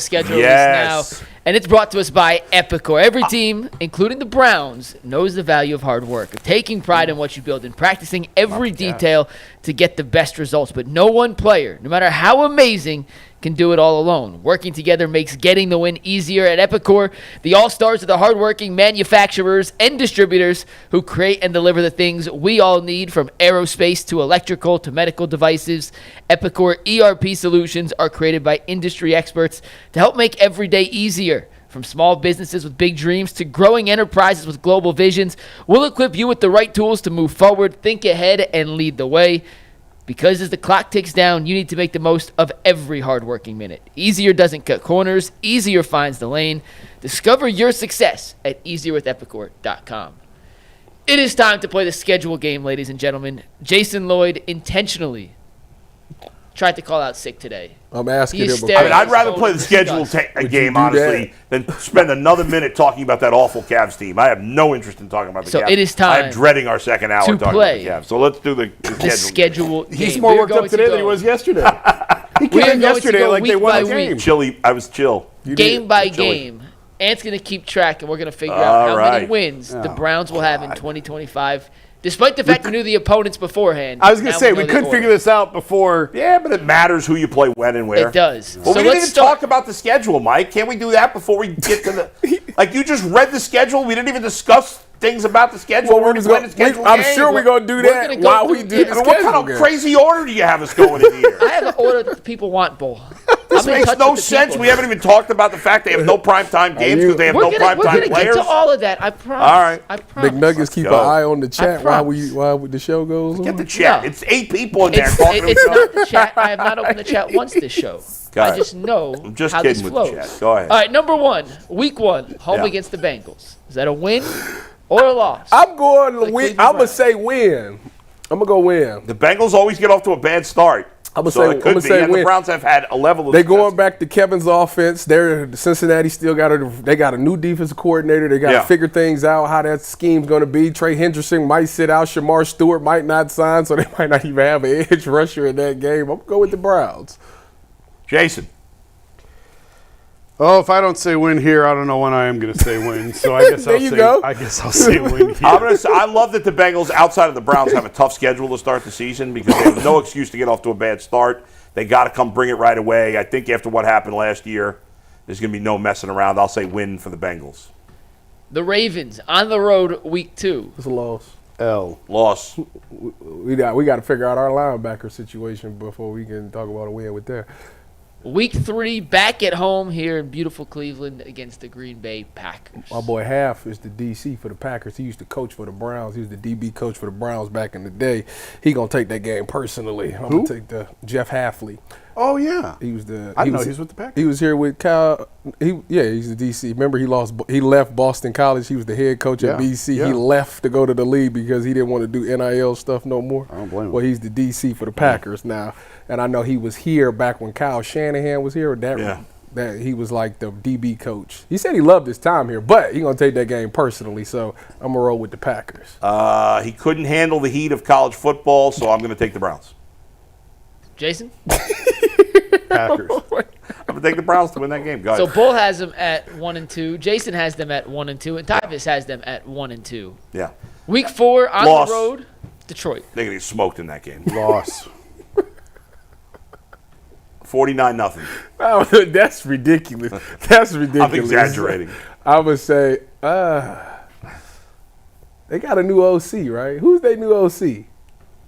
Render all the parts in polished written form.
schedule is now, and it's brought to us by Epicor. Every team, including the Browns, knows the value of hard work, of taking pride in what you build and practicing every detail to get the best results. But no one player, no matter how amazing, can do it all alone. Working together makes getting the win easier. At Epicor, the all-stars are the hardworking manufacturers and distributors who create and deliver the things we all need, from aerospace to electrical to medical devices. Epicor ERP solutions are created by industry experts to help make every day easier. From small businesses with big dreams to growing enterprises with global visions, we'll equip you with the right tools to move forward, think ahead, and lead the way. Because as the clock ticks down, you need to make the most of every hardworking minute. Easier doesn't cut corners. Easier finds the lane. Discover your success at easierwithepicor.com. It is time to play the schedule game, ladies and gentlemen. Jason Lloyd intentionally tried to call out sick today. I'm asking him. I'd rather play the schedule game, honestly, than spend another minute talking about that awful Cavs team. I have no interest in talking about the Cavs. So it is time. I'm dreading our second hour to talking play about the Cavs. So let's do the schedule game. He's more worked up today than he was yesterday. He came in yesterday like they won a game. I was chill. Game by game. Ant's going to keep track, and we're going to figure out how many wins the Browns will have in 2025. Despite the fact we knew the opponents beforehand. I was going to say, we couldn't figure this out before. Yeah, but it matters who you play when and where. It does. Well, we didn't even talk about the schedule, Mike. Can't we do that before we get to the... Like, you just read the schedule. We didn't even discuss things about the schedule. Well, I'm sure we're going to do that while we do the schedule. What kind of crazy order do you have us going in here? I have an order that the people want, Bull. This makes no sense. We haven't even talked about the fact they have no primetime games because they have no primetime players. We're going to get to all of that. I promise. All right. I promise. Big Nuggets keep an eye on the chat while the show goes on. Get the chat. It's 8 people in there talking It's not the chat. I have not opened the chat once this show. I just know I'm just how kidding this with flows. the chat. Go ahead. All right, number 1, week 1, home against the Bengals. Is that a win or a loss? I'm going to win. I'm going to say win. I'm going to go win. The Bengals always get off to a bad start. I'm gonna say win. The Browns have had a level of success. Going back to Kevin's offense. Cincinnati still got a new defensive coordinator. They got to figure things out, how that scheme's going to be. Trey Hendrickson might sit out. Shamar Stewart might not sign, so they might not even have an edge rusher in that game. I'm going to go with the Browns. Jason. Oh, if I don't say win here, I don't know when I am going to say win. So I guess I guess I'll say win here. I love that the Bengals, outside of the Browns, have a tough schedule to start the season because they have no excuse to get off to a bad start. They got to come bring it right away. I think after what happened last year, there's going to be no messing around. I'll say win for the Bengals. The Ravens on the road, week 2. It's a loss. Loss. We got to figure out our linebacker situation before we can talk about a win with that. Week 3, back at home here in beautiful Cleveland against the Green Bay Packers. My boy Half is the DC for the Packers. He used to coach for the Browns. He was the DB coach for the Browns back in the day. He going to take that game personally. I'm going to take the Jeff Halfley. Oh, yeah. He was the. I know he's with the Packers. He was here with Kyle. He's the DC. Remember, he left Boston College. He was the head coach at BC. Yeah. He left to go to the league because he didn't want to do NIL stuff no more. I don't blame him. Well, he's the DC for the Packers now. And I know he was here back when Kyle Shanahan was here. That he was like the DB coach. He said he loved his time here, but he's going to take that game personally. So I'm going to roll with the Packers. He couldn't handle the heat of college football, so I'm going to take the Browns. Jason? Packers. I'm going to take the Browns to win that game. Go ahead. So Bull has them at 1-2. Jason has them at 1-2. And Tyvis has them at 1-2. Yeah. Week 4 on Loss. the road, Detroit. They're going to get smoked in that game. Loss. 49-0. Oh, that's ridiculous. That's ridiculous. I'm exaggerating. I would say they got a new OC, right? Who's their new OC?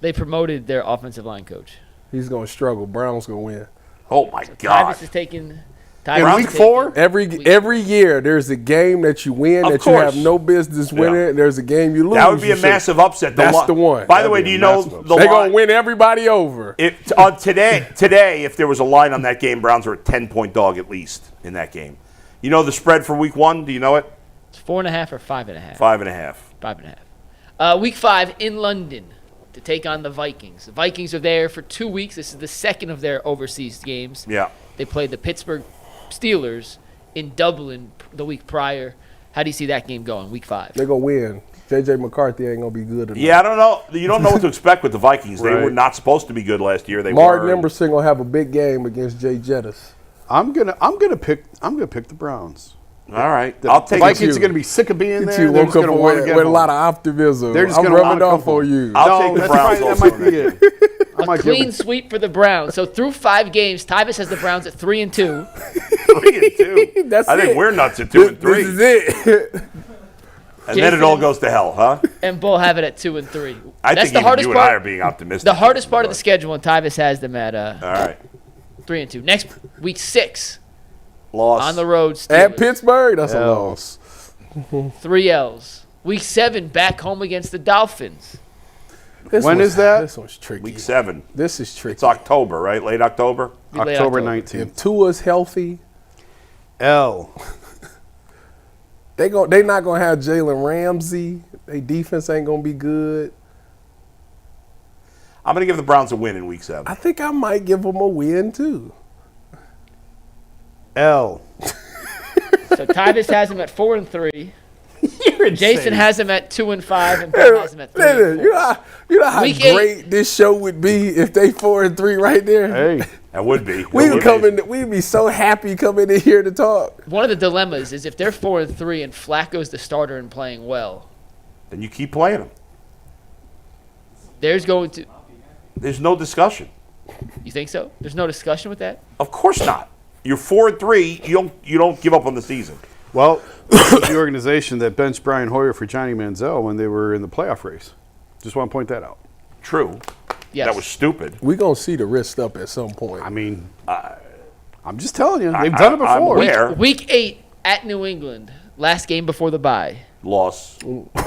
They promoted their offensive line coach. He's going to struggle. Brown's going to win. Oh, my God. Tyvis is taking... In week 4? Every year, there's a game that you win of that course. you have no business winning, and there's a game you lose. That would be a massive upset. That's the one. By the way, do you know they're going to win everybody over? Today, if there was a line on that game, Browns are a 10-point dog at least in that game. You know the spread for week 1? Do you know it? It's 4.5 or 5.5? 5.5. 5.5. Week 5 in London to take on the Vikings. The Vikings are there for 2 weeks. This is the second of their overseas games. Yeah. They played the Pittsburgh Steelers in Dublin the week prior. How do you see that game going, week 5? They're going to win. J.J. McCarthy ain't going to be good enough. Yeah, I don't know. You don't know what to expect with the Vikings. They were not supposed to be good last year. Martin Emerson going to have a big game against Jay Jettis. I'm gonna pick the Browns. All right. I'll take the Vikings it. are going to be sick of being there. You woke up with a lot of optimism. They're just I'm rubbing off on you. I'll take the Browns that also. might be it. A clean sweep for the Browns. So through 5 games, Tyvis has the Browns at 3-2. 3-2. That's I think it. we're nuts at 2 and 3. This is it. And then it all goes to hell, huh? And Bull have it at 2-3. I That's think the even hardest you and I part. are being optimistic. The hardest part of the schedule, and Tyvis has them at All right. 3-2. Next week 6 Loss. on the road. Steelers. At Pittsburgh, that's a loss. 3 L's. Week 7 back home against the Dolphins. When is that? This one's tricky. Week 7. This is tricky. It's October, right? Late October? October 19th. If Tua's healthy, L. they not gonna have Jalen Ramsey. Their defense ain't gonna be good. I'm going to give the Browns a win in Week 7. I think I might give them a win too. L. So Tyvis has them at 4-3. You're Jason has them at 2-5, and Bull has them at 3-4. You know how Week great 8. this show would be if they 4-3 right there. Hey. That would be. We'd be so happy coming in here to talk. One of the dilemmas is if they're 4-3 and Flacco's the starter and playing well, Then you keep playing them. there's going to. There's no discussion. You think so? There's no discussion with that? Of course not. You're 4-3. You don't give up on the season. Well, this was the organization that benched Brian Hoyer for Johnny Manziel when they were in the playoff race. Just want to point that out. True. Yes. That was stupid. We're going to see the wrist up at some point. I mean, I'm just telling you. They've done it I'm before. aware. Week 8 at New England. Last game before the bye. Loss.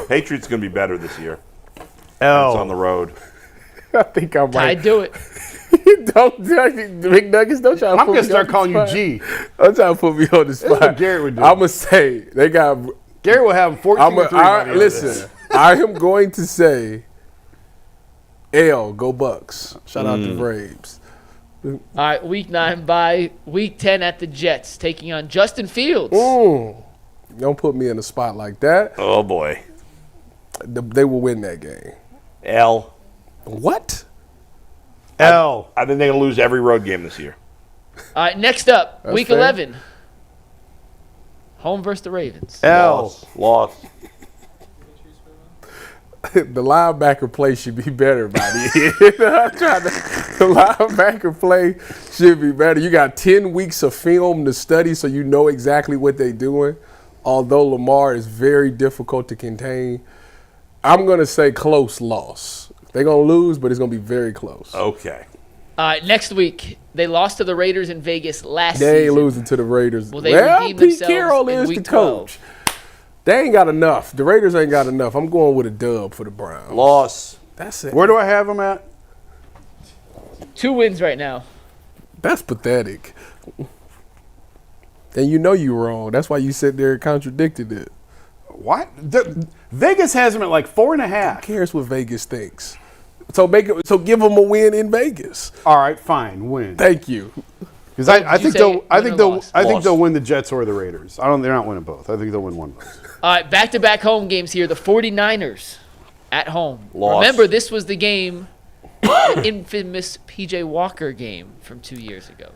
Patriots going to be better this year. L. It's on the road. I think I might. I do it. Don't McNuggets. Don't try to I'm put going to me start on the calling you spot. G. Don't try to put me on the is what spot. Garrett would do. I'm gonna say they got. Gary will have 14 or 3 by the end of this. Listen, I am going to say, L, go Bucks. Shout out to Braves. All right, week 9 bye. Week 10 at the Jets, taking on Justin Fields. Don't put me in a spot like that. Oh, boy. They will win that game. L. What? L. I think they're going to lose every road game this year. All right, next up, That's week fair. 11. Home versus the Ravens. L. Loss. The linebacker play should be better by the end. The linebacker play should be better. You got 10 weeks of film to study so you know exactly what they're doing. Although Lamar is very difficult to contain, I'm going to say close loss. They're going to lose, but it's going to be very close. Okay. All right, next week, they lost to the Raiders in Vegas last They ain't season. losing to the Raiders. Will they redeem Pete themselves Carroll in is week the 12? coach. They ain't got enough. The Raiders ain't got enough. I'm going with a dub for the Browns. Loss. That's it. Where do I have them at? 2 wins right now. That's pathetic. And you know you wrong. That's why you sit there and contradicted it. What? Vegas has them at like 4.5. Who cares what Vegas thinks? So give them a win in Vegas. All right, fine, win. Thank you. Because I Did you think say they'll win or loss? they'll win the Jets or the Raiders. They're not winning both. I think they'll win one of those. All right, back-to-back home games here. The 49ers at home. Loss. Remember, this was the game, the infamous P.J. Walker game from 2 years ago.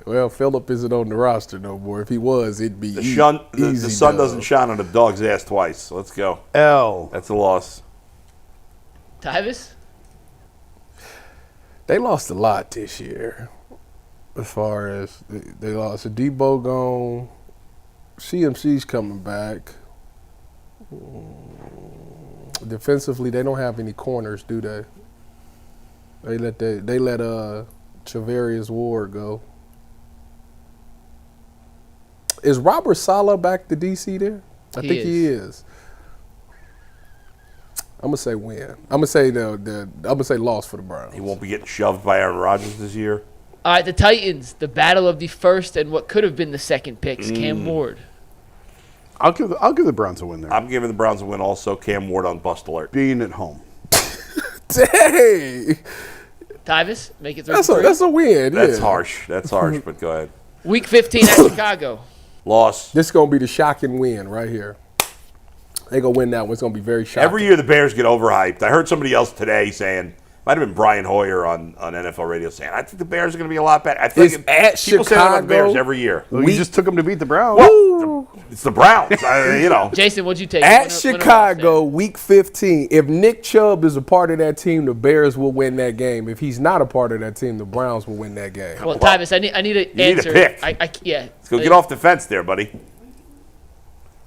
Well, Phillip isn't on the roster no more. If he was, it'd be The easy. sun dub. doesn't shine on a dog's ass twice. So let's go. L. That's a loss. Tyvis? They lost a lot this year. As far as they lost Debo gone, CMC's coming back. Defensively, they don't have any corners, do they? They let Travarius Ward go. Is Robert Saleh back to DC there? I He think he is. is. I'm gonna say win. I'm gonna say I'm gonna say loss for the Browns. He won't be getting shoved by Aaron Rodgers this year. All right, the Titans, the battle of the first and what could have been the second picks, Cam Ward. I'll give the Browns a win there. I'm giving the Browns a win also. Cam Ward on bust alert. Being at home. Dang, Tyvis, make it 3 that's a win. That's yeah. harsh. That's harsh, but go ahead. Week 15 at Chicago. Loss. This is gonna be the shocking win right here. They gonna win that one. It's gonna be very shocking. Every year the Bears get overhyped. I heard somebody else today saying Might have been Brian Hoyer on NFL radio saying, I think the Bears are going to be a lot better. I think It's at people say that about the Bears Chicago. every year. Well, you just took them to beat the Browns. Well, it's the Browns. You know. Jason, what'd you take? At Winner- Chicago, week 15. If Nick Chubb is a part of that team, the Bears will win that game. If he's not a part of that team, the Browns will win that game. Well, Tyvis, I need an need a answer. pick. Yeah. Let's go get off the fence there, buddy.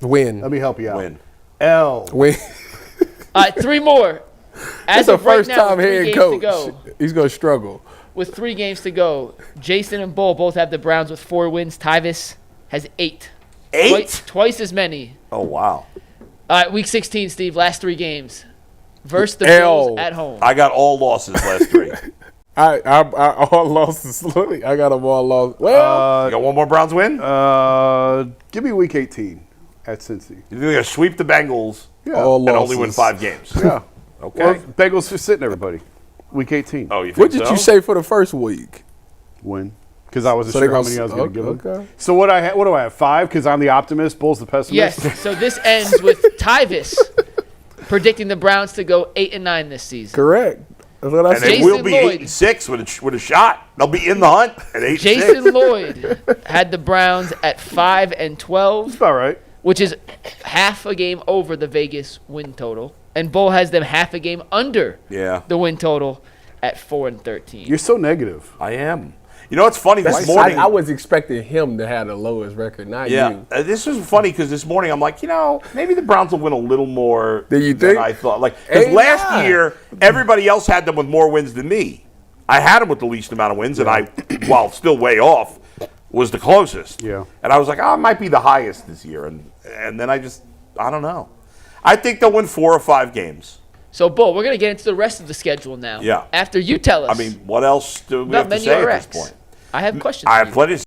Win. Let me help you out. Win. L. Win. All right, 3 more. As It's the of right first now, time with 3 head games coach. to go, He's going to struggle. with 3 games to go, Jason and Bull both have the Browns with 4 wins. Tyvis has 8. 8? Twice as many. Oh, wow. All right, week 16, Steve. Last 3 games. Versus the L. Bills at home. I got all losses last 3. I all losses. I got them all lost. Well, You got one more Browns win? Give me week 18 at Cincy. You're going to sweep the Bengals all and losses. only win 5 games. Yeah. Okay. Well, Bengals are sitting everybody. Week 18. Oh, you think What did so? you say for the first week? Win. Because I wasn't So they sure how gonna many I was going to give them. okay. So what do I have? 5? Because I'm the optimist. Bull's the pessimist. Yes, so this ends with Tyvis predicting the Browns to go 8-9 this season. Correct. That's what I And said. they Jason will be Lloyd. 8-6 with a shot. They'll be in the hunt at 8-6. Jason Lloyd had the Browns at 5-12, That's about right. which is half a game over the Vegas win total. And Bull has them half a game under Yeah, the win total at 4-13. You're so negative. I am. You know what's funny? This That's- morning, I was expecting him to have the lowest record, not yeah, you. this was funny because this morning I'm like, maybe the Browns will win a little more Do you than think? I thought. Like, because Hey, last nah. year everybody else had them with more wins than me. I had them with the least amount of wins, and I, while still way off, was the closest. Yeah. And I was like, it might be the highest this year, and then I don't know. I think they'll win 4 or 5 games. So, Bull, we're going to get into the rest of the schedule now. Yeah. After you tell us I mean, what else do we about have to Menu say or at X. this point? I have questions. I for have you. plenty to